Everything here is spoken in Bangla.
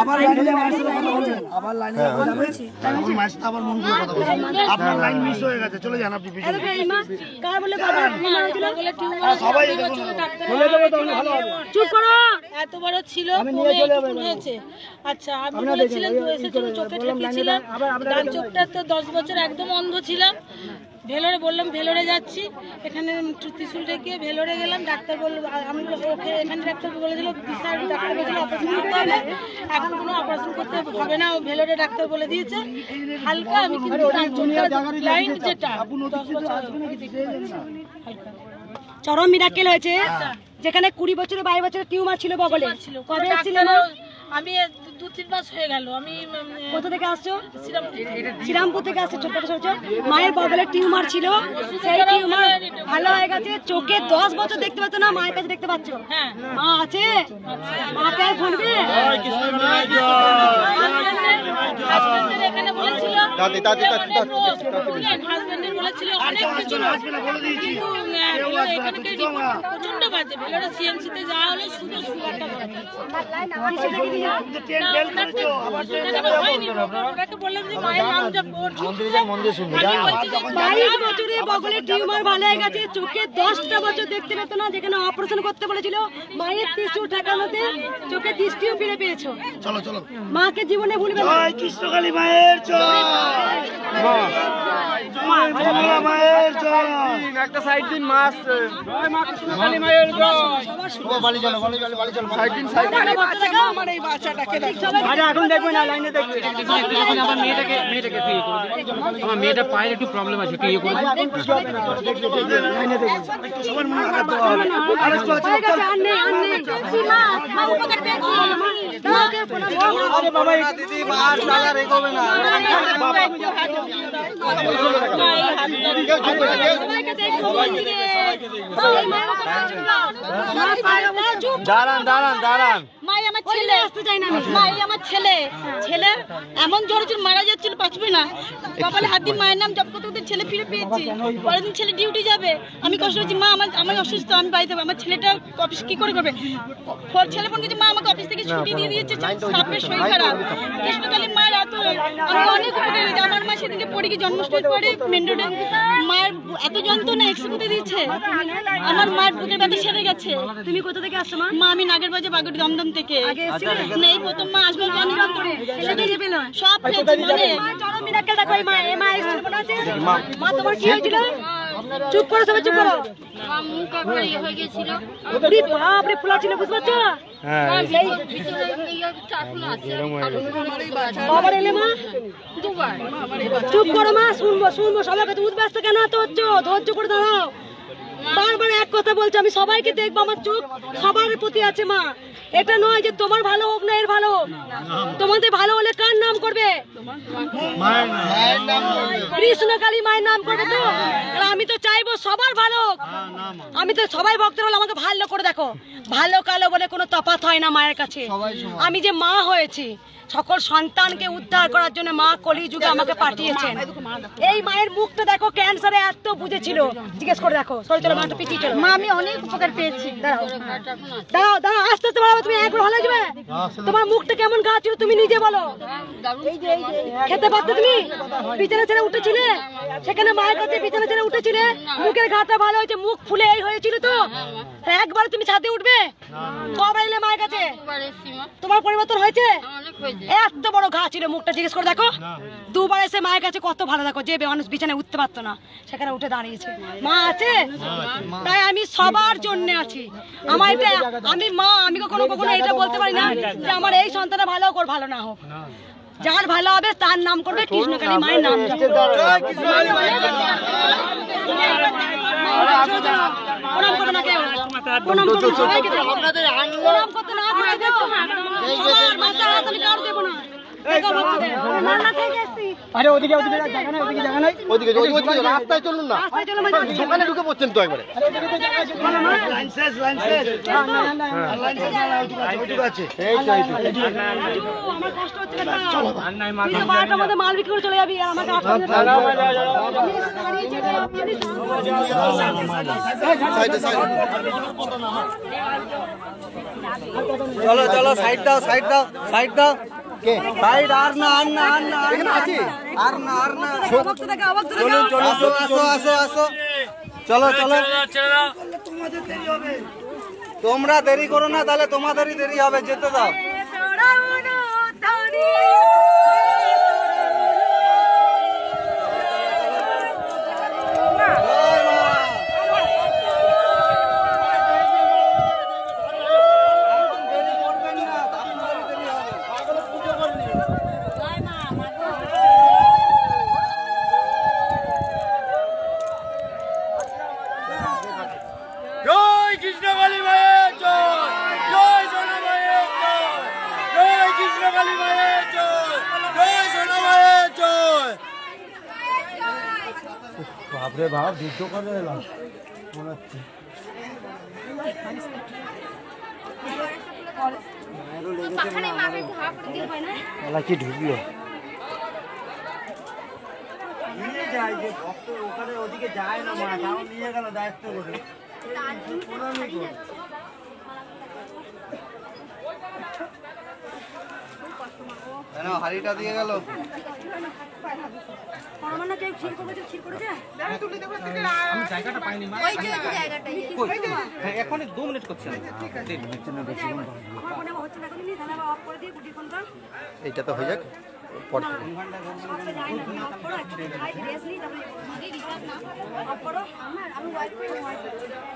আবার লাইনে আবার মন করে কথা বলছেন, আপনার লাইন মিস হয়ে গেছে, চলে যান আপনি পিছনে। সবাই চুপ করো, এত বড় ছিল হয়েছে। আচ্ছা আপনি বলেছিলেন তো এসেছিলেন, চোখে ঠেকিয়েছিলাম, ডান চোখটা তো 10 বছর একদম অন্ধ ছিলাম। ভেলোরে বললাম ভেলোরে যাচ্ছি, এখানে ত্রিশুল ঠেকিয়ে ভেলোরে গেলাম। ডাক্তার বলল, আমি ওকে এখানে ডাক্তার বলে দিল, ডাক্তার বলেছিল অপারেশন করতে হবে, এখন কোনো অপারেশন করতে হবে না, ও ভেলোরে ডাক্তার বলে দিয়েছে হালকা। আমি কিন্তু লাইন যেটা 10 বছর চরম মিরাকেল হয়েছে, যেখানে 20 বছরে 22 বছরের টিউমার ছিল বগলে। কবে এসেছিলেন? আমি 2-3 মাস হয়ে গেল। আমি কোথা থেকে আসছো? শ্রীরামপুর থেকে আসছো। ছোট ছোট মায়ের বগলে টিউমার ছিল, সেই টিউমার ভালো হয়ে গেছে। চোখে 10 বছর দেখতে পাচ্ছ না, মায়ের কাছে দেখতে পাচ্ছ। মা আছে, মাকে আর বলবে। এখানে বলেছিল হাজবেন্ডের বলেছিল অনেক কিছু প্রচন্ড বাজে। ভেলোরে সিএমসিতে যাওয়া হলো, শুধু সুগারটা বলে বগলের টিউমার ভালো হয়ে গেছে। চোখে 10টা বছর দেখতে পেত না, যেখানে অপারেশন করতে বলেছিল। মায়ের টিস্যু ঠেকানোতে চোখে দৃষ্টিও ফিরে পেয়েছো। চলো চলো, মাকে জীবনে ভুলবে না। জয় কৃষ্ণকালী মায়ের জয়, মায়ের জয়। একটা সাইড দিন মাস, জয় মা কৃষ্ণকালী মায়ের জয়। বাড়ি চলো, বাড়ি চলো, সাইড দিন সাইড দিন। আমার এই বাচ্চাটাকে আরে এখন দেখবে না, লাইনে দেখবে। এখন আমার মেয়েটাকে ইয়ে করে দিন। আমার মেয়েটা পায়ের একটু প্রবলেম আছে, একটু ইয়ে করে দিন। লাইনে দেখবে, সবার মনে রাখতে হবে। আরেকটু আছে, আরে বাবা দিদি মার টাকা রেখোবে না। দাঁড়ান দাঁড়ান দাঁড়ান। মাই আমার ছেলে আসতে চাই না, মাই আমার ছেলে এমন জ্বরে জ্বর মারা যাচ্ছিল, বাঁচবে না। কপালে হাত দিয়ে মায়ের নাম জপ করতে করতে ছেলে ফিরে পেয়েছি। পরের দিন ছেলে ডিউটি যাবে, আমি কষ্ট হচ্ছি, মা আমার অসুস্থ, আমি বাড়িতে যাবো। আমার ছেলেটা অফিস কি করে করবে? ছেলে ফোন করছে, মা আমাকে অফিস থেকে ছুটি দিয়ে দিয়েছে, সাপের শরীর খারাপ। কৃষ্ণকালী মায়ের এত, আমি অনেক উপকার হয়েছে। আমার মা সেদিকে পড়ে গিয়ে জন্মাষ্টমীর পরে মেন রোডে মায়ের এত যন্ত্রণা এক্সরে করতে দিচ্ছে, আমার মায়ের বুকের ব্যথা সেরে গেছে। তুমি কোথা থেকে আসছো মা? মা আমি নাগেরবাজার বাগুড়ি দমদম থেকে। নেই প্রথম মা আসবে, আমি যন্ত্রণে সব পেয়েছি। মানে চরম মিরাকেল দেখো, এই মা এসেছিল মনে আছে। মা তোমার কি হয়েছিল? চুপ করো সবাই, চুপ করো। আমার মুখ একবার ইয়ে হয়ে গেছিল, বাপরে ফুলা ছিল, বুঝতে পারছো? বাবার এলে মা চুপ করো মা, শুনবো শুনবো। সবাইকে তো উদ্ব্যস্ত কেন এত হচ্ছ? ধৈর্য করে দাঁড়াও। বারবার এক কথা বলছো, আমি সবাইকে দেখবো, আমার চোখ সবার প্রতি আছে মা। এটা নয় যে তোমার ভালো হোক না এর ভালো হোক, তোমাদের ভালো হলে কার নাম করবে? কৃষ্ণকালী মায়ের নাম করবে তো। আমি তো চাইবো সবার ভালো হোক। আমি তো সবাই ভক্ত হলে আমাকে ভালো করে দেখো। ভালো কালো বলে কোনো তফাৎ হয় না মায়ের কাছে। আমি যে মা হয়েছি, সকল সন্তানকে উদ্ধার করার জন্য মা কলিযুগে আমাকে পাঠিয়েছেন। এই মায়ের মুখটা দেখো, ক্যান্সারে এত বুঝেছিল, জিজ্ঞেস করে দেখো। চলো মাটা পিছিয়ে চলো। মা আমি অনেক উপকার পেয়েছি। দাঁড়াও দাঁড়াও দাঁড়াও, আস্তে আস্তে বাড়াবো। তুমি একবার ভালো যাবে। তোমার মুখটা কেমন ঘা ছিল তুমি নিজে বলো। খেতে পারতে তুমি? বিছানা ছেড়ে উঠেছিলে, সেখানে মায়ের কাছে বিছানা ছেড়ে উঠেছিলে, মুখের ঘাটা ভালো হয়েছে, মুখ ফুলে এই হয়েছিল তো। একবার তুমি ছাদে উঠবে? কবার এলে মায়ের কাছে? তোমার পরিবর্তন হয়েছে? এত বড় ঘা ছিল, মুখটা জিজ্ঞেস করে দেখো। দুবার এসে মায়ের কাছে কত ভালো, দেখো যে মানুষ বিছানায় উঠতে পারতো না সেখানে উঠে দাঁড়িয়েছে। মা আছে, তাই আমি সবার জন্য আছি। আমার এটা, আমি মা, আমি কখনো কখনো এটা বলতে পারি না যে আমার এই সন্তানটা ভালো হোক ওর ভালো না হোক। যার ভালো হবে তার নাম করবে কৃষ্ণকালী মায়ের নাম। প্রণাম করবে না কেউ, প্রণাম করবে সবাইকে, প্রণাম করতে না সবার মাথা হাত আমি কারো দেবো না। দেখো ভক্তদের নানা থেকে এসছি আরে ওদিকে ওদিকে জায়গা নাই, ওদিকে জায়গা নাই। ওদিকে রাস্তায় চলুন না, রাস্তায় চলো দোকানে ঢুকে পড়ছেন তো একবারে। লাইন শেষ লাইন শেষ আর লাইন শেষ না ওইটুকু আছে এই তো এই তো। আমার কষ্ট হচ্ছে না চলো তুই তো 12টার মধ্যে মাল বিক্রি করে চলে যাবি আর আমাকে আসতে সাইডে সাইডে চলো চলো সাইড দাও সাইড দাও সাইড দাও কে সাইড আর না আর না আর না এখানে আছে? আর না আর না ভক্ত দেখো অবাক চলো চলো আসো আসো আসো আসো চলো চলো তোমরা দেরি করো না, তাহলে তোমাদেরই দেরি হবে, যেতে দাও। জয় কৃষ্ণ কালী মায়ের জয়, জয় সোনা মায়ের জয়, জয় কৃষ্ণ কালী মায়ের জয়, জয় সোনা মায়ের জয়। বাপরে বাপ যুদ্ধ করে এলাম মনে হচ্ছে। কি ঢুকলো নিয়ে যায় যে ভক্ত ওখানে ওদিকে যায় না, মা তাও নিয়ে গেল দায়িত্ব করে। হাড়িটা দিয়ে গেল। আমার না কেউ ক্ষীর করেছে ক্ষীর করেছে আমি জায়গাটা পাইনি মা। এখনই 2 মিনিট করছে। আমার মনে হচ্ছে না কোনদিন তাহলে আবার অফ করে দিয়ে গুটি কোনটা এইটা তো হয়ে যাক পর থেকে। সবটা যায় না তুমি অফ করো একটু খাই রেস্ট নিই তারপরে অফ করো আমি ওয়াইফ